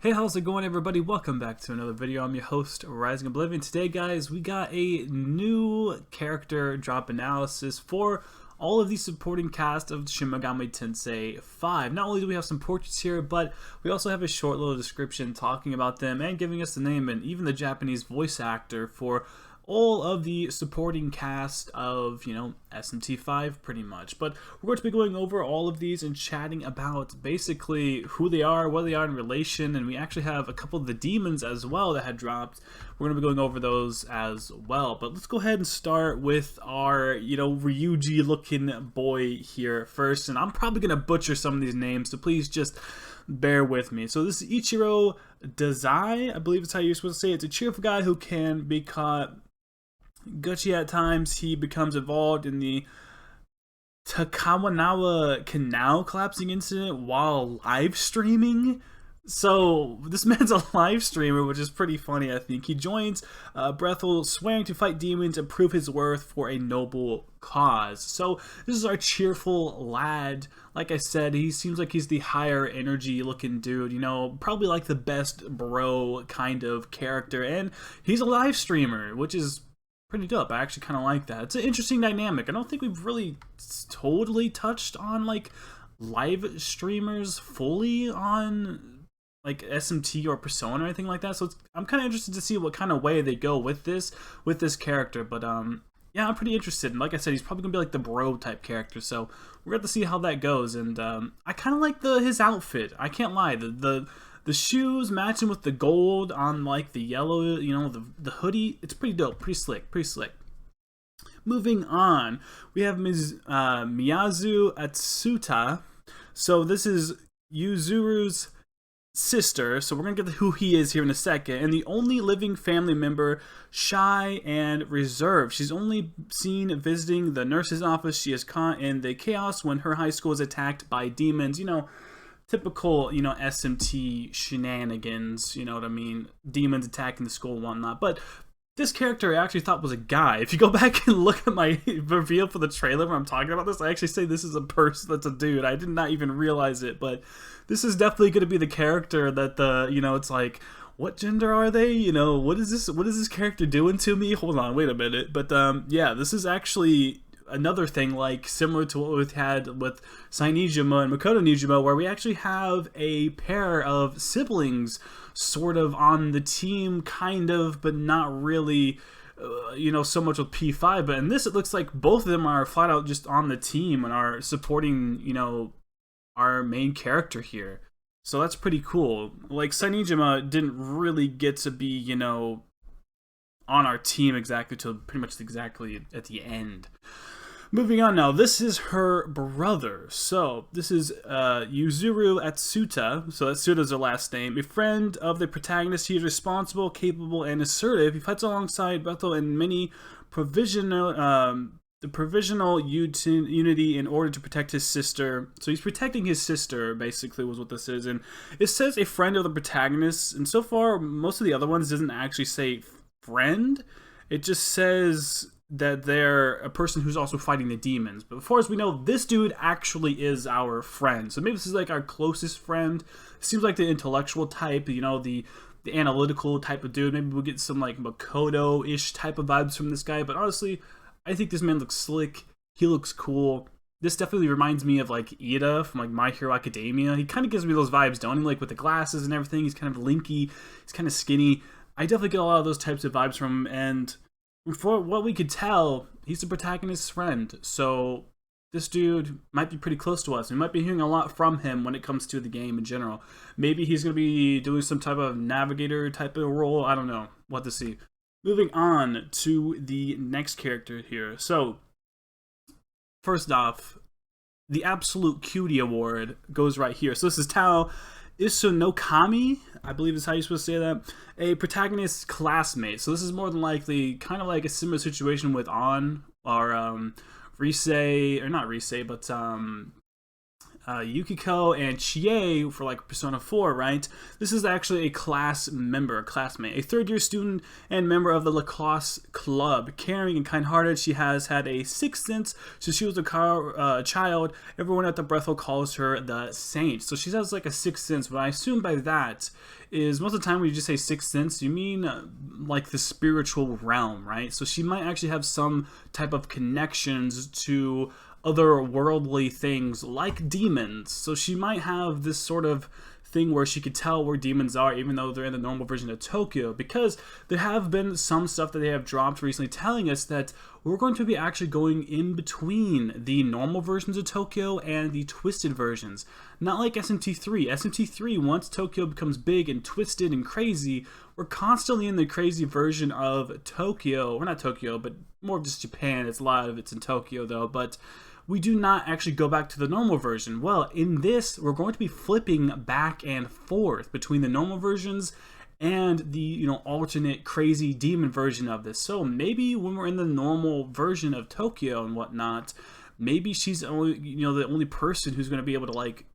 Hey, how's it going, everybody? Welcome back to another video. I'm your host, Rising Oblivion. Today, guys, we got a new character drop analysis for all of the supporting cast of Shin Megami Tensei 5. Not only do we have some portraits here, but we also have a short little description talking about them and giving us the name and even the Japanese voice actor for all of the supporting cast of, SMT 5 pretty much. But we're going to be going over all of these and chatting about basically who they are, what they are in relation, and we actually have a couple of the demons as well that had dropped. We're going to be going over those as well. But let's go ahead and start with our, Ryuji looking boy here first. And I'm probably going to butcher some of these names, so please just bear with me. So this is Iichiro Desai, I believe is how you're supposed to say it. It's a cheerful guy who can be caught Gucci at times. He becomes involved in the Takawanawa Canal collapsing incident while live streaming. So this man's a live streamer, which is pretty funny, I think. He joins Brethel, swearing to fight demons and prove his worth for a noble cause. So this is our cheerful lad. Like I said, he seems like he's the higher energy looking dude, probably like the best bro kind of character. And he's a live streamer, which is pretty dope. I actually kind of like that. It's an interesting dynamic. I don't think we've really totally touched on like live streamers fully on like SMT or Persona or anything like that. So I'm kind of interested to see what kind of way they go with this character. But yeah, I'm pretty interested. And like I said, he's probably gonna be like the bro type character. So we're gonna have to see how that goes. And I kind of like his outfit. I can't lie. The shoes matching with the gold on like the yellow, the hoodie. It's pretty dope, pretty slick. Moving on, we have Miyazu Atsuta. So this is Yuzuru's sister. So we're gonna get to who he is here in a second. And the only living family member, shy and reserved. She's only seen visiting the nurse's office. She is caught in the chaos when her high school is attacked by demons. Typical, SMT shenanigans, you know what I mean? Demons attacking the school and whatnot. But this character I actually thought was a guy. If you go back and look at my reveal for the trailer where I'm talking about this, I actually say this is a person that's a dude. I did not even realize it, but this is definitely going to be the character that it's like, what gender are they? What is this character doing to me? Hold on, wait a minute. But yeah, this is actually another thing like similar to what we've had with Saiyori Ikijima and Makoto Nijima, where we actually have a pair of siblings sort of on the team, kind of, but not really, so much with P5. But in this, it looks like both of them are flat out just on the team and are supporting, our main character here. So that's pretty cool. Like, Saiyori Ikijima didn't really get to be, on our team exactly till pretty much exactly at the end. Moving on now, this is her brother. So this is Yuzu Atsuta. So Atsuta's her last name. A friend of the protagonist, he is responsible, capable, and assertive. He fights alongside Bethel in many provisional unity in order to protect his sister. So he's protecting his sister, basically, was what this is. And it says a friend of the protagonist. And so far, most of the other ones doesn't actually say friend. It just says that they're a person who's also fighting the demons. But as far as we know, this dude actually is our friend. So maybe this is like our closest friend. Seems like the intellectual type, the analytical type of dude. Maybe we'll get some like Makoto-ish type of vibes from this guy. But honestly, I think this man looks slick. He looks cool. This definitely reminds me of like Ida from like My Hero Academia. He kind of gives me those vibes, don't he? Like with the glasses and everything. He's kind of linky. He's kind of skinny. I definitely get a lot of those types of vibes from him. And for what we could tell, he's the protagonist's friend. So this dude might be pretty close to us. We might be hearing a lot from him when it comes to the game in general. Maybe he's going to be doing some type of navigator type of role. I don't know. We'll have to see. Moving on to the next character here. So, first off, the Absolute Cutie Award goes right here. So this is Tsuno Kami, I believe is how you're supposed to say that. A protagonist's classmate. So this is more than likely kind of like a similar situation with On or Rise, or not Rise, but Yukiko and Chie for like Persona 4, right? This is actually a class member, a classmate, a third-year student and member of the lacrosse club. Caring and kind-hearted, she has had a sixth sense since she was a child. Everyone at the Breathel calls her the Saint. So she has like a sixth sense. What I assume by that is most of the time when you just say sixth sense, you mean like the spiritual realm, right? So she might actually have some type of connections to otherworldly things like demons. So she might have this sort of thing where she could tell where demons are even though they're in the normal version of Tokyo, because there have been some stuff that they have dropped recently telling us that we're going to be actually going in between the normal versions of Tokyo and the twisted versions. Not like SMT 3. SMT 3, once Tokyo becomes big and twisted and crazy, we're constantly in the crazy version of Tokyo. We're not Tokyo, but more of just Japan. It's a lot of it's in Tokyo though, but we do not actually go back to the normal version. Well, in this, we're going to be flipping back and forth between the normal versions and the, alternate crazy demon version of this. So maybe when we're in the normal version of Tokyo and whatnot, maybe she's only, the only person who's going to be able to like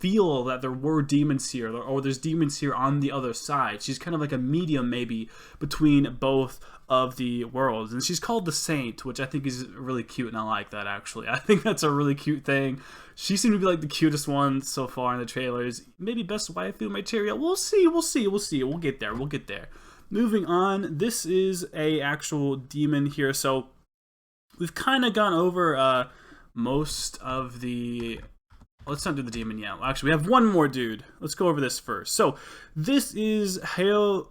feel that there were demons here, or there's demons here on the other side. She's kind of like a medium maybe between both of the worlds, and she's called the Saint, which I think is really cute, and I like that actually. I think that's a really cute thing. She seemed to be like the cutest one so far in the trailers. Maybe best waifu material. We'll see. We'll get there. Moving on, this is a actual demon here. So we've kind of gone over most of the. Let's not do the demon yet. Actually, we have one more dude. Let's go over this first. So this is Kuzum.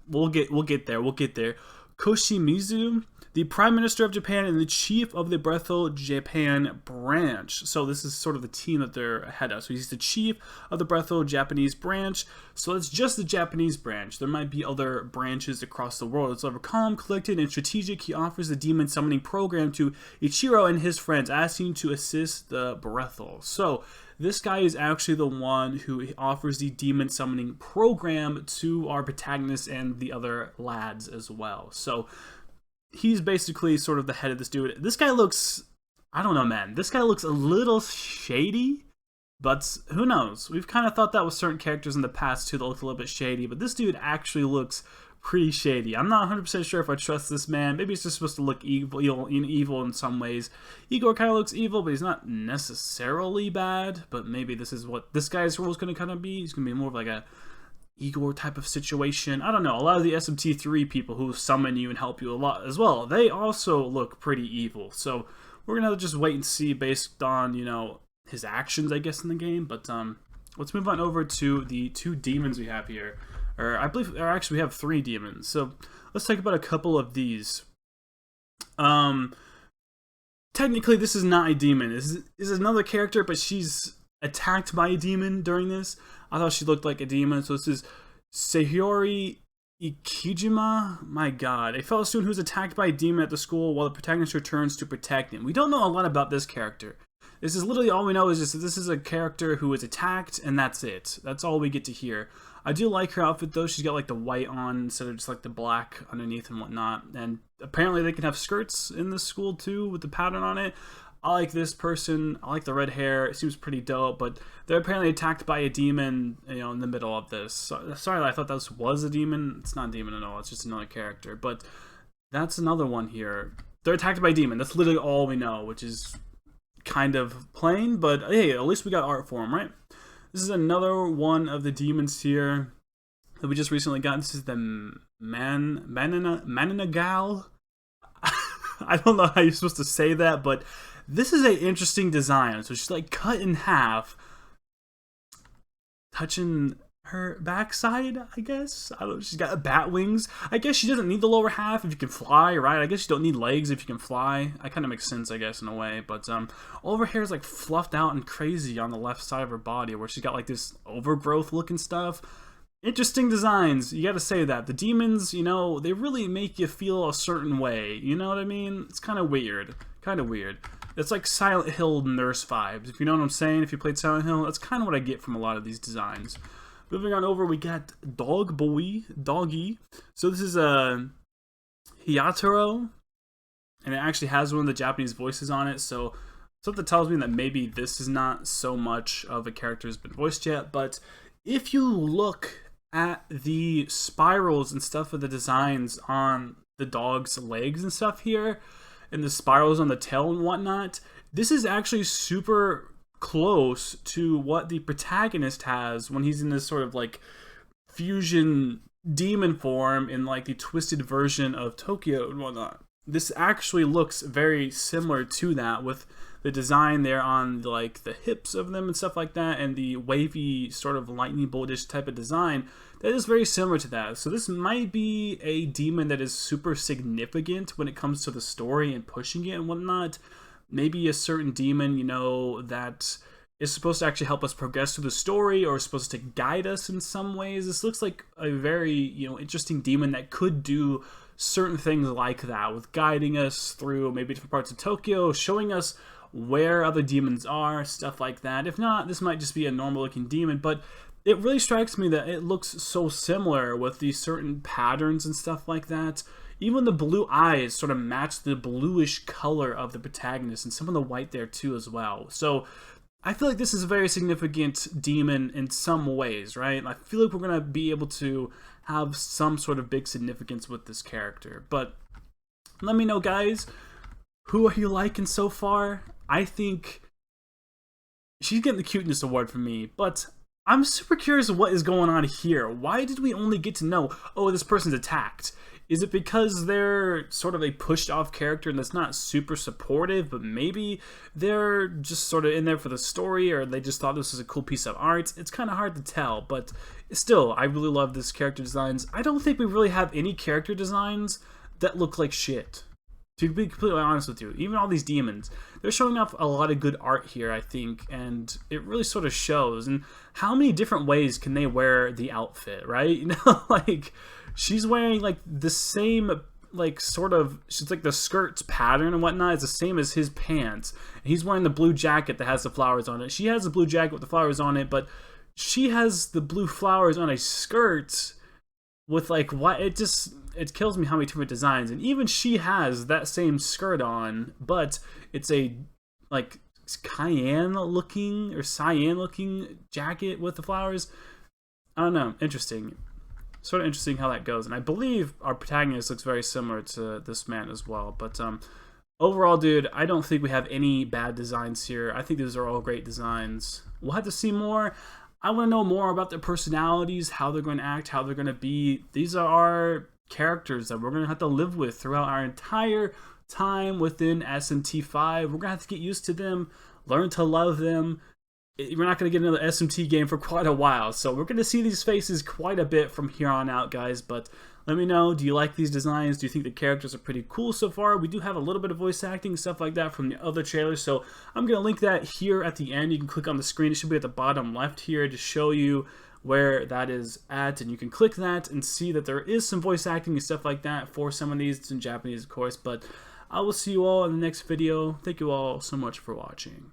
We'll get there. Koshi Mizu, the Prime Minister of Japan and the Chief of the Breathel Japan branch. So this is sort of the team that they're head of. So he's the Chief of the Breathel Japanese branch. So it's just the Japanese branch. There might be other branches across the world. It's calm, collected, and strategic. He offers the demon summoning program to Iichiro and his friends, asking to assist the Breathel. So this guy is actually the one who offers the demon summoning program to our protagonist and the other lads as well. So he's basically sort of the head of this dude. This guy looks, I don't know, man. This guy looks a little shady, but who knows? We've kind of thought that with certain characters in the past too that looked a little bit shady, but this dude actually looks pretty shady. I'm not 100% sure if I trust this man. Maybe he's just supposed to look evil in some ways. Igor kind of looks evil, but he's not necessarily bad. But maybe this is what this guy's role is going to kind of be. He's going to be more of like a Igor type of situation. I don't know. A lot of the SMT 3 people who summon you and help you a lot as well, they also look pretty evil. So we're going to have to just wait and see based on, his actions, I guess, in the game. But let's move on over to the two demons we have here. Actually we have 3 demons. So let's talk about a couple of these. Technically this is not a demon. This is another character, but she's attacked by a demon during this. I thought she looked like a demon. So this is Saiyori Ikijima. My god. A fellow student who's attacked by a demon at the school while the protagonist returns to protect him. We don't know a lot about this character. This is literally all we know is just that this is a character who is attacked, and that's it. That's all we get to hear. I do like her outfit though. She's got like the white on instead of just like the black underneath and whatnot. And apparently they can have skirts in this school too with the pattern on it. I like this person. I like the red hair. It seems pretty dope. But they're apparently attacked by a demon, in the middle of this. So, sorry, I thought this was a demon. It's not a demon at all. It's just another character. But that's another one here. They're attacked by a demon. That's literally all we know, which is kind of plain. But hey, at least we got art for them, right? This is another one of the demons here that we just recently got. This is the Mananagal. I don't know how you're supposed to say that, but this is an interesting design. So she's like cut in half, touching her backside, I guess. I don't know. She's got bat wings. I guess she doesn't need the lower half if you can fly, right? I guess you don't need legs if you can fly. That kind of makes sense, I guess, in a way. But all of her hair is like fluffed out and crazy on the left side of her body, where she's got like this overgrowth looking stuff. Interesting designs, you gotta say that. The demons, they really make you feel a certain way. You know what I mean? It's kind of weird. It's like Silent Hill nurse vibes. If you know what I'm saying, if you played Silent Hill, that's kind of what I get from a lot of these designs. Moving on over, we got Doggy. So this is a Hiyataro, and it actually has one of the Japanese voices on it. So something tells me that maybe this is not so much of a character who's been voiced yet, but if you look at the spirals and stuff of the designs on the dog's legs and stuff here, and the spirals on the tail and whatnot, this is actually super close to what the protagonist has when he's in this sort of like fusion demon form in like the twisted version of Tokyo and whatnot. This actually looks very similar to that, with the design there on like the hips of them and stuff like that, and the wavy sort of lightning boltish type of design that is very similar to that. So this might be a demon that is super significant when it comes to the story and pushing it and whatnot. Maybe a certain demon, you know, that is supposed to actually help us progress through the story, or is supposed to guide us in some ways. This looks like a very, you know, interesting demon that could do certain things like that, with guiding us through maybe different parts of Tokyo, showing us where other demons are, stuff like that. If not, this might just be a normal looking demon, but it really strikes me that it looks so similar with these certain patterns and stuff like that. Even the blue eyes sort of match the bluish color of the protagonist, and some of the white there too as well. So I feel like this is a very significant demon in some ways, right? I feel like we're going to be able to have some sort of big significance with this character. But let me know, guys, who are you liking so far? I think she's getting the cuteness award from me, but I'm super curious what is going on here. Why did we only get to know, oh, this person's attacked? Is it because they're sort of a pushed off character and that's not super supportive, but maybe they're just sort of in there for the story, or they just thought this was a cool piece of art? It's kind of hard to tell, but still, I really love this character designs. I don't think we really have any character designs that look like shit, to be completely honest with you. Even all these demons, they're showing off a lot of good art here, I think, and it really sort of shows. And how many different ways can they wear the outfit, right? You know, like, she's wearing like the same, like, sort of, she's like the skirt's pattern and whatnot is the same as his pants. And he's wearing the blue jacket that has the flowers on it. She has the blue jacket with the flowers on it, but she has the blue flowers on a skirt with like what, it kills me how many different designs. And even she has that same skirt on, but it's a like cyan looking jacket with the flowers. I don't know, interesting. Sort of interesting how that goes. And I believe our protagonist looks very similar to this man as well. But overall, dude, I don't think we have any bad designs here. I think these are all great designs. We'll have to see more. I want to know more about their personalities, how they're going to act, how they're going to be. These are our characters that we're going to have to live with throughout our entire time within SMT 5. We're going to have to get used to them, learn to love them. We're not going to get another SMT game for quite a while, so we're going to see these faces quite a bit from here on out, guys. But let me know, do you like these designs? Do you think the characters are pretty cool so far? We do have a little bit of voice acting, stuff like that from the other trailers, so I'm going to link that here at the end. You can click on the screen. It should be at the bottom left here to show you where that is at, and you can click that and see that there is some voice acting and stuff like that for some of these. It's in Japanese, of course, but I will see you all in the next video. Thank you all so much for watching.